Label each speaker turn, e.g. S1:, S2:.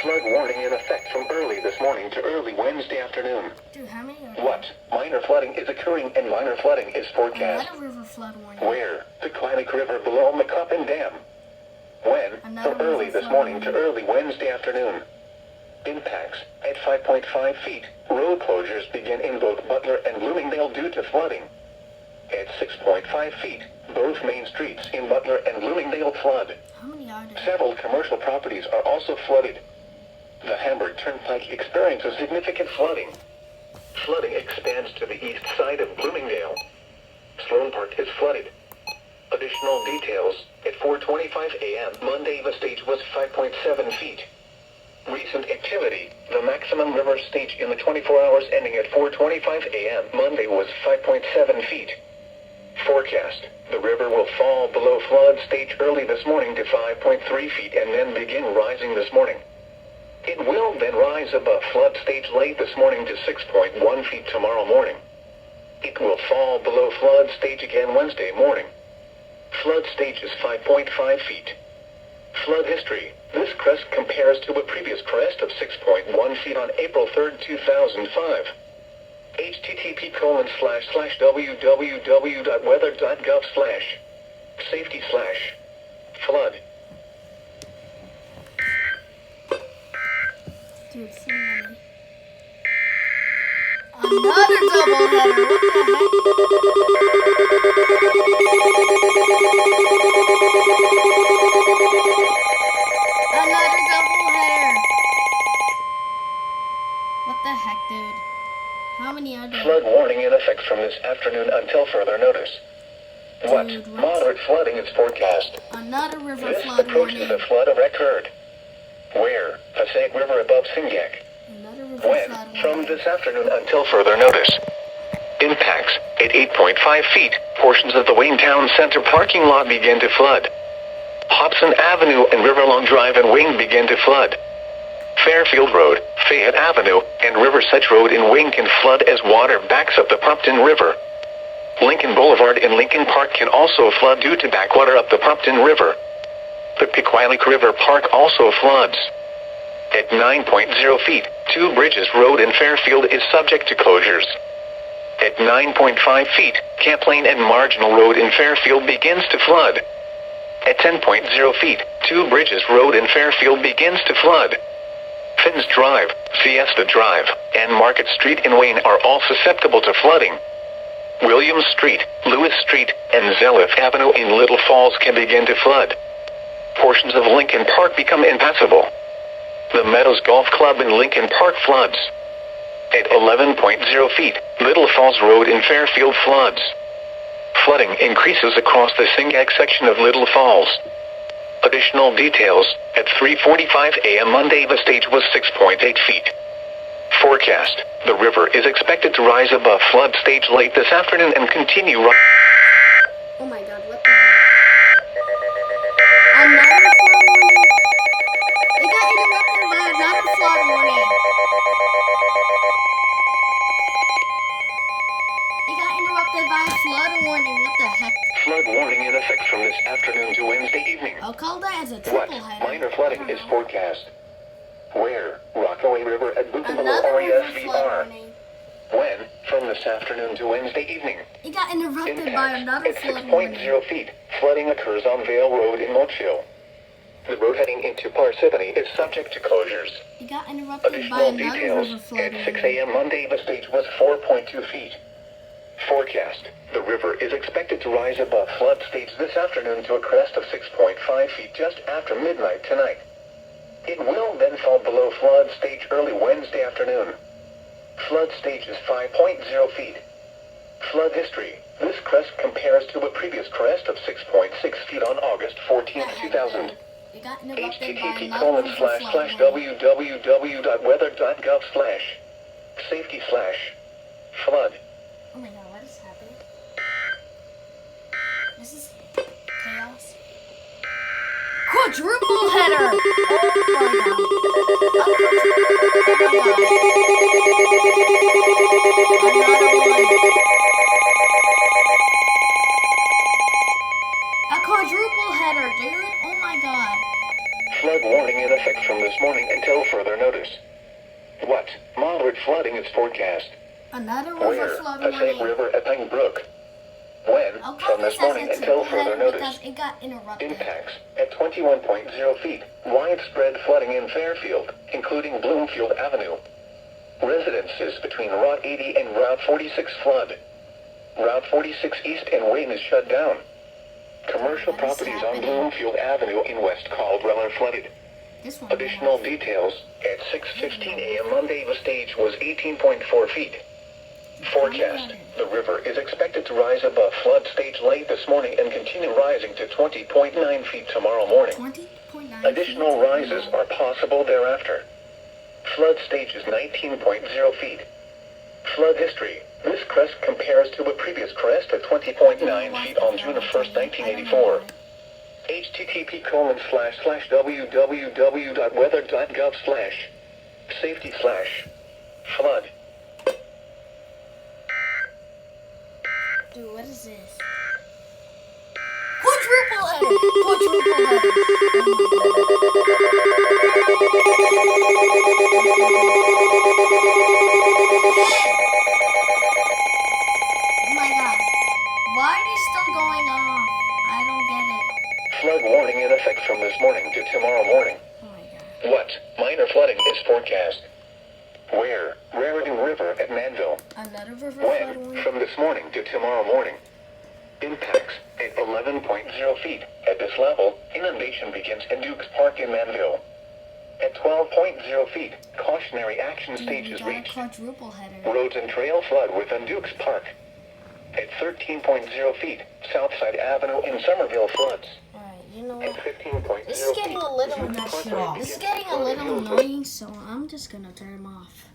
S1: Flood warning in effect from early this morning to early Wednesday afternoon.
S2: Dude, how many are
S1: What? Minor flooding is occurring and minor flooding is forecast.
S2: Another river flood warning.
S1: Where? The Klamath River below McCuppin Dam. When?
S2: Another
S1: From early
S2: river
S1: this
S2: flood
S1: morning to
S2: warning.
S1: early Wednesday afternoon. Impacts at 5.5 feet. Road closures begin in both Butler and Bloomingdale due to flooding. At 6.5 feet, both main streets in Butler and Bloomingdale flood.
S2: How many are there?
S1: Several commercial properties are also flooded. The Hamburg Turnpike experiences significant flooding. Flooding expands to the east side of Bloomingdale. Sloan Park is flooded. Additional details, at 4:25 a.m. Monday the stage was 5.7 feet. Recent activity, the maximum river stage in the 24 hours ending at 4:25 a.m. Monday was 5.7 feet. Forecast, the river will fall below flood stage early this morning to 5.3 feet and then begin rising this morning. It will then rise above flood stage late this morning to 6.1 feet tomorrow morning. It will fall below flood stage again Wednesday morning. Flood stage is 5.5 feet. Flood history. This crest compares to a previous crest of 6.1 feet on April 3, 2005. http://www.weather.gov/safety/flood.
S2: Dude, so many. Another double header. What the heck? Another double header. What the heck, dude? How many are there?
S1: Flood warning in effect from this afternoon until further notice. What?
S2: Dude, what?
S1: Moderate flooding is forecast.
S2: Another river
S1: This
S2: flood
S1: approaches
S2: warning.
S1: a flood of record. Where? Passaic River above Singac.
S2: Another river
S1: When?
S2: flood
S1: From
S2: warning.
S1: this afternoon until further notice. Impacts. At 8.5 feet, portions of the Wayne Town Center parking lot begin to flood. Hobson Avenue and Riverlong Drive and Wayne begin to flood. Fairfield Road, Fayette Avenue, and Riversedge Road in Wayne can flood as water backs up the Pumpton River. Lincoln Boulevard in Lincoln Park can also flood due to backwater up the Pumpton River. The Pequayalik River Park also floods. At 9.0 feet, Two Bridges Road in Fairfield is subject to closures. At 9.5 feet, Camp Lane and Marginal Road in Fairfield begins to flood. At 10.0 feet, Two Bridges Road in Fairfield begins to flood. Finns Drive, Fiesta Drive, and Market Street in Wayne are all susceptible to flooding. Williams Street, Lewis Street, and Zelliff Avenue in Little Falls can begin to flood. Portions of Lincoln Park become impassable. The Meadows Golf Club in Lincoln Park floods. At 11.0 feet, Little Falls Road in Fairfield floods. Flooding increases across the Singac section of Little Falls. Additional details, at 3:45 a.m. Monday the stage was 6.8 feet. Forecast, the river is expected to rise above flood stage late this afternoon and continue
S2: Oh my god, what the heck? Another flood warning? It got interrupted by another flood warning. It got interrupted by a flood warning. What the heck?
S1: Flood warning in effect from this afternoon to Wednesday evening.
S2: I'll call that as a
S1: What?
S2: triple header.
S1: Minor flooding is forecast. Where? Rockaway River at Buchan below
S2: Another river flood
S1: RESVR.
S2: warning.
S1: When? From this afternoon to Wednesday evening.
S2: It got interrupted by
S1: Impacts.
S2: another
S1: At
S2: flood warning.
S1: 6.0 feet, flooding occurs on Vale Road in Montreal. The road heading into Parsippany is subject to closures.
S2: It got interrupted by
S1: Additional
S2: another
S1: details,
S2: river flood
S1: at 6
S2: warning.
S1: a.m. Monday the stage was 4.2 feet. Forecast, the river is expected to rise above flood stage this afternoon to a crest of 6.5 feet just after midnight tonight. It will then fall below flood stage early Wednesday afternoon. Flood stage is 5.0 feet. Flood history, this crest compares to a previous crest of 6.6 feet on August 14, 2000.
S2: It got interrupted by another river flood warning.
S1: www.weather.gov/safety/flood.
S2: Oh my god, what is happening? This is chaos. Quadruple header! Oh my god. A quadruple header, dude. Oh my god.
S1: Flood warning in effect from this morning until further notice. What? Moderate flooding is forecast.
S2: Another river
S1: Where?
S2: flood
S1: Passaic
S2: warning.
S1: River at Pine Brook. When?
S2: I'll call
S1: From this
S2: this as
S1: morning
S2: a
S1: until
S2: triple
S1: further
S2: header
S1: notice.
S2: because it got interrupted.
S1: Impacts at 21.0 feet. Widespread flooding in Fairfield, including Bloomfield Avenue. Residences between Route 80 and Route 46 flood. Route 46 East and Wayne is shut down. Commercial
S2: What is
S1: properties on
S2: happening?
S1: Bloomfield Avenue in West Caldwell are flooded.
S2: This one.
S1: Additional details, at 6:15 a.m. Monday, the stage was 18.4 feet. Forecast, the river is expected to rise above flood stage late this morning and continue rising to 20.9 feet tomorrow morning.
S2: 20.9
S1: Additional
S2: feet.
S1: rises are possible thereafter. Flood stage is 19.0 feet. Flood history. This crest compares to a previous crest of 20.9 feet on June 1st, 1984. http://www.weather.gov/safety/flood.
S2: Dude, what is this? Quadruple header! Quadruple header! Oh my god. Why are they still going off? I don't get it.
S1: Flood warning in effect from this morning to tomorrow morning.
S2: Oh my god.
S1: What? Minor flooding is forecast. Where? Raritan River at Manville.
S2: Another river flood
S1: When?
S2: warning.
S1: From this morning to tomorrow morning. Impacts at 11.0 feet. At this level, inundation begins in Dukes Park in Manville. At 12.0 feet, cautionary action stage
S2: Dude,
S1: is
S2: we got a
S1: reached.
S2: quadruple header.
S1: Roads and trail flood within Dukes Park. At 13.0 feet, Southside Avenue in Somerville floods.
S2: Alright, you know
S1: At
S2: what?
S1: 15.0
S2: This is getting a little
S1: feet,
S2: This is getting a little annoying, so I'm just gonna turn him off.